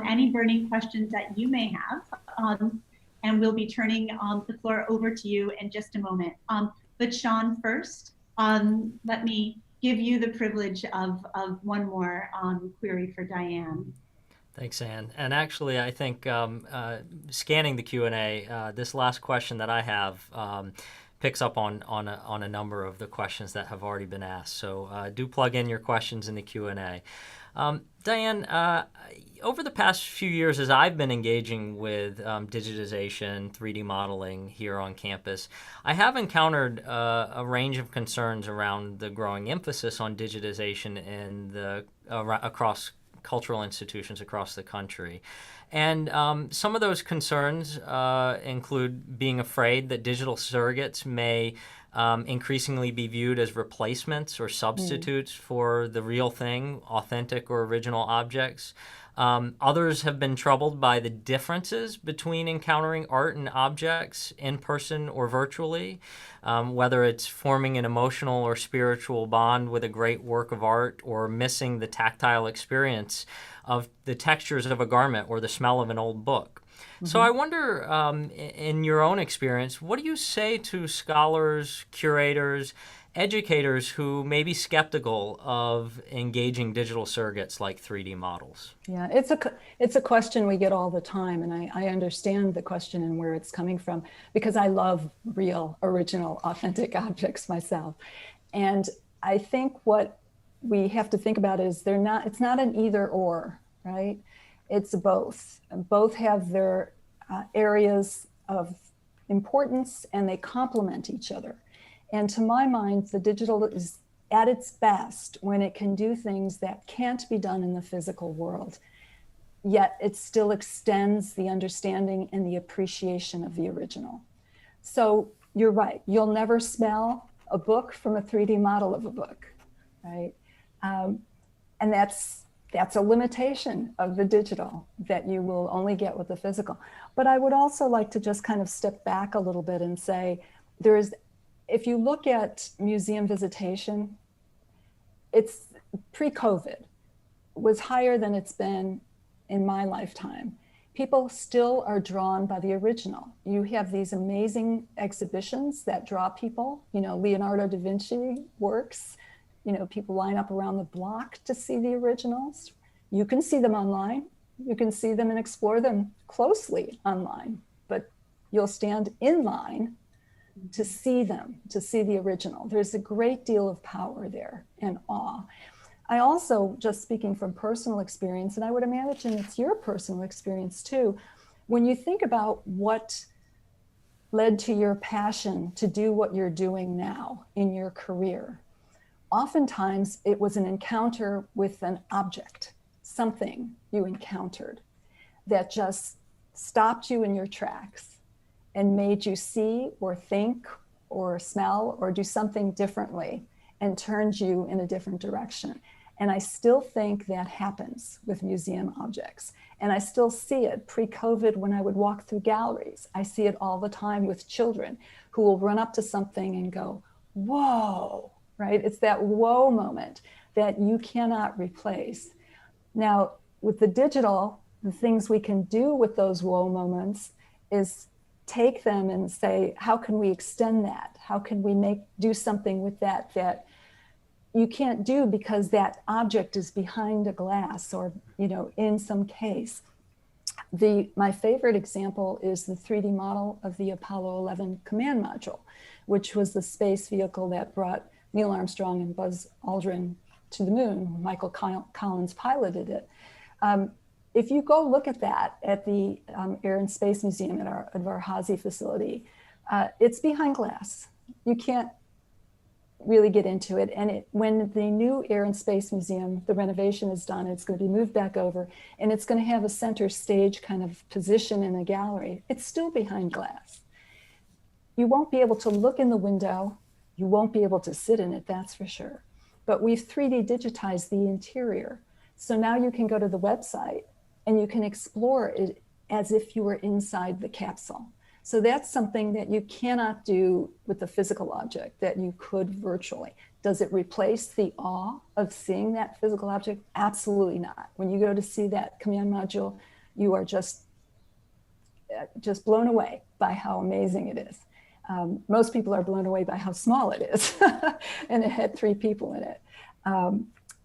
S1: any burning questions that you may have. And we'll be turning the floor over to you in just a moment. But Sean, first, let me give you the privilege of one more query for Diane.
S3: Thanks, Anne. And actually, I think scanning the Q&A, this last question that I have picks up on a number of the questions that have already been asked. So do plug in your questions in the Q&A. Diane, over the past few years, as I've been engaging with digitization, 3D modeling here on campus, I have encountered a range of concerns around the growing emphasis on digitization across cultural institutions across the country. And some of those concerns include being afraid that digital surrogates may increasingly be viewed as replacements or substitutes for the real thing, authentic or original objects. Others have been troubled by the differences between encountering art and objects in person or virtually, whether it's forming an emotional or spiritual bond with a great work of art or missing the tactile experience of the textures of a garment or the smell of an old book. So I wonder, in your own experience, what do you say to scholars, curators, educators who may be skeptical of engaging digital surrogates like 3D models?
S2: Yeah, it's a question we get all the time, and I understand the question and where it's coming from, because I love real, original, authentic objects myself. And I think what we have to think about is it's not an either or, right? It's both. Both have their areas of importance and they complement each other. And to my mind, the digital is at its best when it can do things that can't be done in the physical world, yet it still extends the understanding and the appreciation of the original. So you're right, you'll never smell a book from a 3D model of a book, right? And that's a limitation of the digital that you will only get with the physical. But I would also like to just kind of step back a little bit and say, if you look at museum visitation, it's pre-COVID, was higher than it's been in my lifetime. People still are drawn by the original. You have these amazing exhibitions that draw people, Leonardo da Vinci works, people line up around the block to see the originals. You can see them online. You can see them and explore them closely online, but you'll stand in line to see them, to see the original. There's a great deal of power there and awe. I also, just speaking from personal experience, and I would imagine it's your personal experience too, when you think about what led to your passion to do what you're doing now in your career, oftentimes it was an encounter with an object, something you encountered that just stopped you in your tracks and made you see or think or smell or do something differently and turned you in a different direction. And I still think that happens with museum objects. And I still see it pre-COVID when I would walk through galleries. I see it all the time with children who will run up to something and go, whoa, right? It's that whoa moment that you cannot replace. Now, with the digital, the things we can do with those whoa moments is take them and say, how can we extend that? How can we do something with that you can't do because that object is behind a glass or, in some case. My favorite example is the 3D model of the Apollo 11 command module, which was the space vehicle that brought Neil Armstrong and Buzz Aldrin to the moon. Michael Collins piloted it. If you go look at that at the Air and Space Museum at our Hazy facility, it's behind glass. You can't really get into it. And when the new Air and Space Museum, the renovation is done, it's going to be moved back over, and it's going to have a center stage kind of position in a gallery. It's still behind glass. You won't be able to look in the window. You won't be able to sit in it, that's for sure. But we've 3D digitized the interior. So now you can go to the website and you can explore it as if you were inside the capsule. So that's something that you cannot do with the physical object that you could virtually. Does it replace the awe of seeing that physical object? Absolutely not. When you go to see that command module, you are just blown away by how amazing it is. Most people are blown away by how small it is, and it had 3 people in it.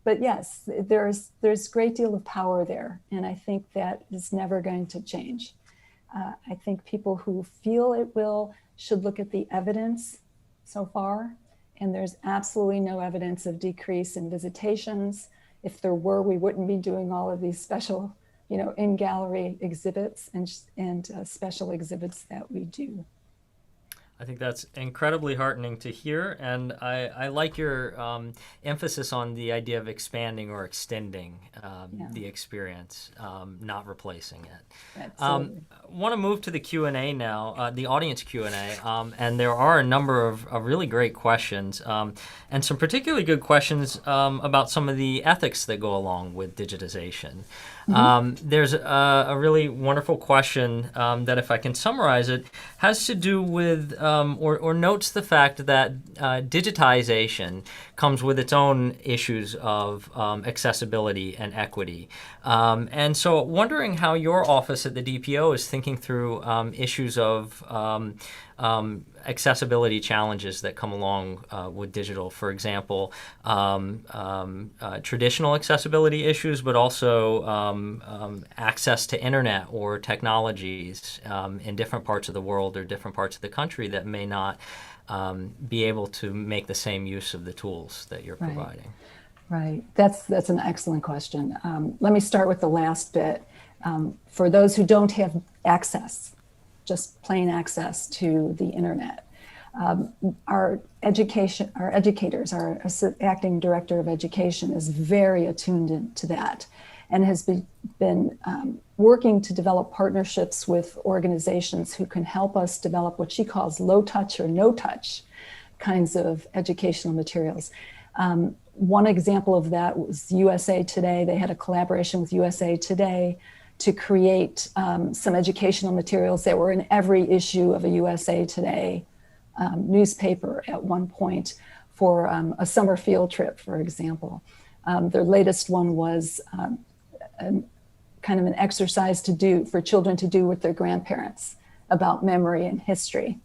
S2: But yes, there's a great deal of power there, and I think that is never going to change. I think people who feel it should look at the evidence so far, and there's absolutely no evidence of decrease in visitations. If there were, we wouldn't be doing all of these special, in-gallery exhibits and special exhibits that we do.
S3: I think that's incredibly heartening to hear, and I like your emphasis on the idea of expanding or extending the experience, not replacing it. I want to move to the Q&A now, the audience Q&A, and there are a number of really great questions, and some particularly good questions about some of the ethics that go along with digitization. There's a really wonderful question that, if I can summarize it, has to do with or notes the fact that digitization comes with its own issues of accessibility and equity. And so wondering how your office at the DPO is thinking through issues of accessibility challenges that come along with digital. For example, traditional accessibility issues, but also access to internet or technologies in different parts of the world or different parts of the country that may not be able to make the same use of the tools that you're providing.
S2: Right. That's an excellent question. Let me start with the last bit. For those who don't have access, just plain access to the internet, our educators, our acting director of education is very attuned to that and has been working to develop partnerships with organizations who can help us develop what she calls low touch or no touch kinds of educational materials. One example of that was USA Today. They had a collaboration with USA Today to create some educational materials that were in every issue of a USA Today newspaper at one point for a summer field trip, for example. Their latest one was kind of an exercise to do for children to do with their grandparents about memory and history.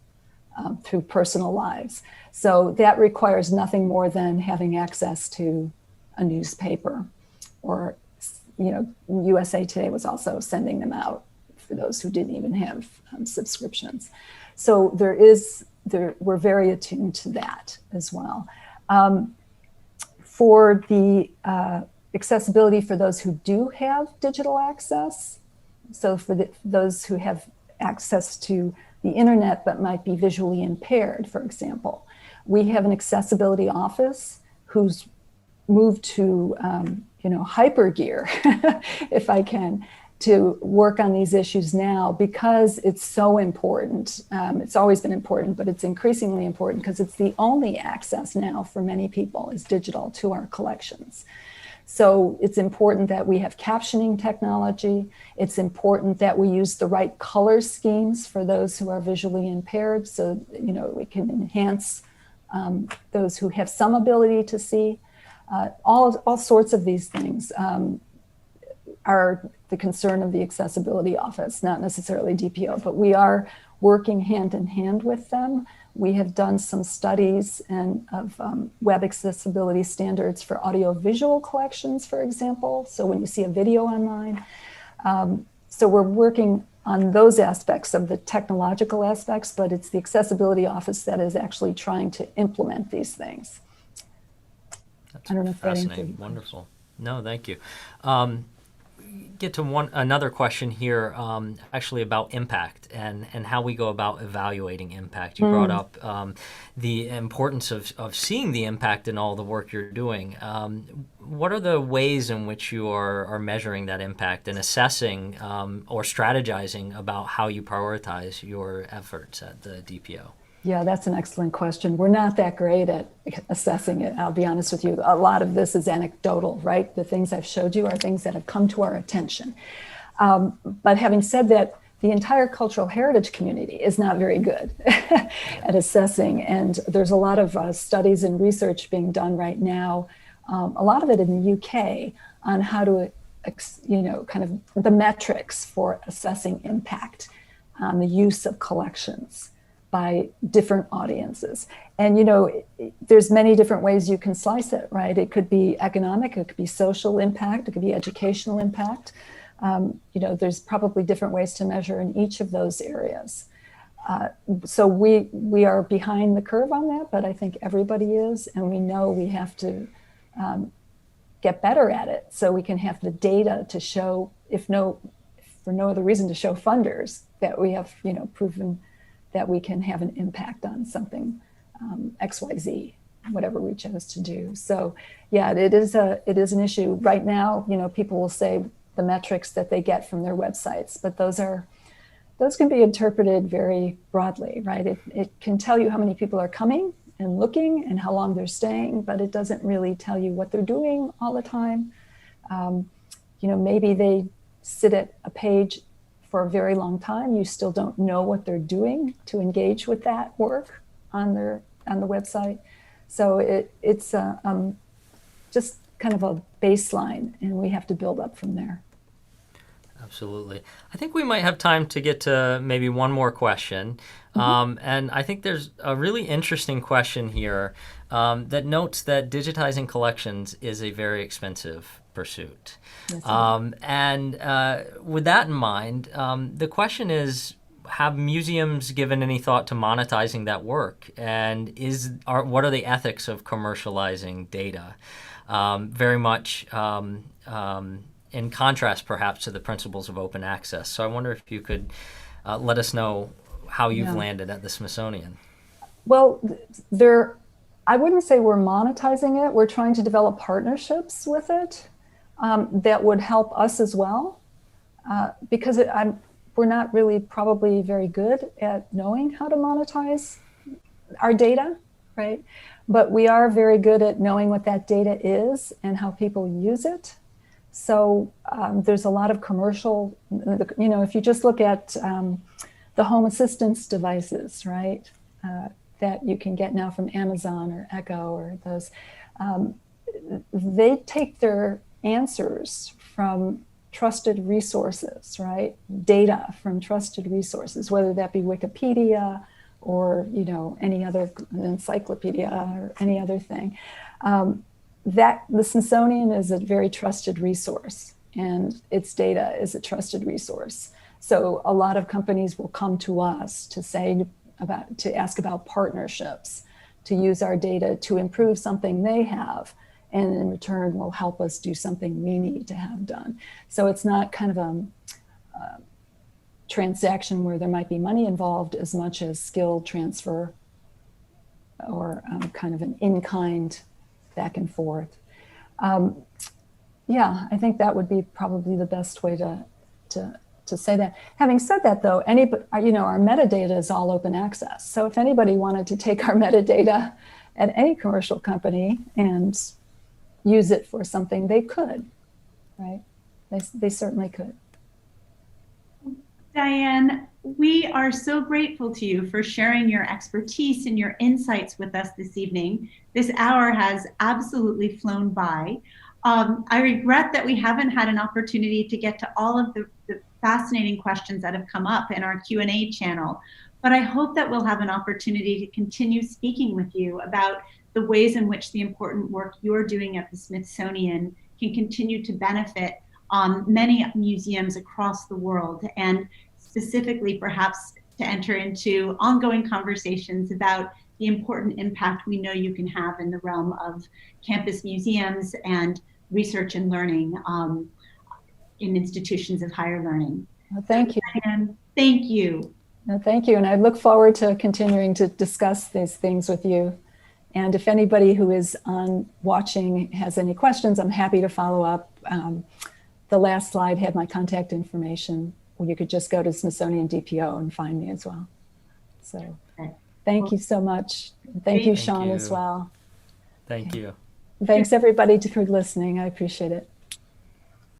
S2: through personal lives. So that requires nothing more than having access to a newspaper, or, USA Today was also sending them out for those who didn't even have subscriptions. So we're very attuned to that as well. For the accessibility for those who do have digital access, so for those who have access to the internet but might be visually impaired, for example, we have an accessibility office who's moved to hyper gear, if I can, to work on these issues now, because it's so important. It's always been important, but it's increasingly important because it's the only access now for many people is digital to our collections. So it's important that we have captioning technology. It's important that we use the right color schemes for those who are visually impaired, so we can enhance those who have some ability to see. All sorts of these things are the concern of the Accessibility Office, not necessarily DPO, but we are working hand in hand with them. We have done some studies of web accessibility standards for audiovisual collections, for example. So when you see a video online. So we're working on those aspects of the technological aspects, but it's the Accessibility Office that is actually trying to implement these things.
S3: That's
S2: I don't know if
S3: fascinating. Wonderful. No, thank you. Get to another question here, actually about impact and how we go about evaluating impact. You brought up the importance of seeing the impact in all the work you're doing. What are the ways in which you are measuring that impact and assessing or strategizing about how you prioritize your efforts at the DPO?
S2: Yeah, that's an excellent question. We're not that great at assessing it, I'll be honest with you. A lot of this is anecdotal, right? The things I've showed you are things that have come to our attention. But having said that, the entire cultural heritage community is not very good at assessing. And there's a lot of studies and research being done right now, a lot of it in the UK, on how to, kind of the metrics for assessing impact on the use of collections by different audiences. And there's many different ways you can slice it, right? It could be economic, it could be social impact, it could be educational impact. There's probably different ways to measure in each of those areas. So we are behind the curve on that, but I think everybody is, and we know we have to get better at it so we can have the data to show, for no other reason, to show funders that we have proven that we can have an impact on something XYZ, whatever we chose to do. So yeah, it is an issue right now. People will say the metrics that they get from their websites, but those can be interpreted very broadly, right? It can tell you how many people are coming and looking and how long they're staying, but it doesn't really tell you what they're doing all the time. Maybe they sit at a page for a very long time. You still don't know what they're doing to engage with that work on the website. So it's just kind of a baseline, and we have to build up from there.
S3: Absolutely. I think we might have time to get to maybe one more question. And I think there's a really interesting question here that notes that digitizing collections is a very expensive pursuit. And with that in mind, the question is, have museums given any thought to monetizing that work? And what are the ethics of commercializing data? Very much in contrast, perhaps, to the principles of open access. So I wonder if you could let us know how you've landed at the Smithsonian.
S2: Well, I wouldn't say we're monetizing it. We're trying to develop partnerships with it that would help us as well, because we're not really probably very good at knowing how to monetize our data, right? But we are very good at knowing what that data is and how people use it. So there's a lot of commercial, if you just look at the home assistance devices, right, that you can get now from Amazon or Echo or those, they take their answers from trusted resources, right? Data from trusted resources, whether that be Wikipedia or, you know, any other encyclopedia or any other thing. That the Smithsonian is a very trusted resource, and its data is a trusted resource. So a lot of companies will come to us to ask about partnerships, to use our data to improve something they have, and in return will help us do something we need to have done. So it's not kind of a transaction where there might be money involved as much as skill transfer, or kind of an in-kind back and forth. Yeah, I think that would be probably the best way to say that. Having said that, though, you know, our metadata is all open access. So if anybody wanted to take our metadata at any commercial company and use it for something, they could, right? They certainly could.
S1: Diane, we are so grateful to you for sharing your expertise and your insights with us this evening. This hour has absolutely flown by. I regret that we haven't had an opportunity to get to all of the fascinating questions that have come up in our Q&A channel, but I hope that we'll have an opportunity to continue speaking with you about the ways in which the important work you're doing at the Smithsonian can continue to benefit many museums across the world, and specifically perhaps to enter into ongoing conversations about the important impact we know you can have in the realm of campus museums and research and learning in institutions of higher learning.
S2: Well, thank you.
S1: Diane, thank you.
S2: No, thank you. And I look forward to continuing to discuss these things with you. And if anybody who is watching has any questions, I'm happy to follow up. The last slide had my contact information. You could just go to Smithsonian DPO and find me as well. So thank you so much. Thank you, Sean, as well.
S3: Thank you.
S2: Thanks everybody for listening. I appreciate it.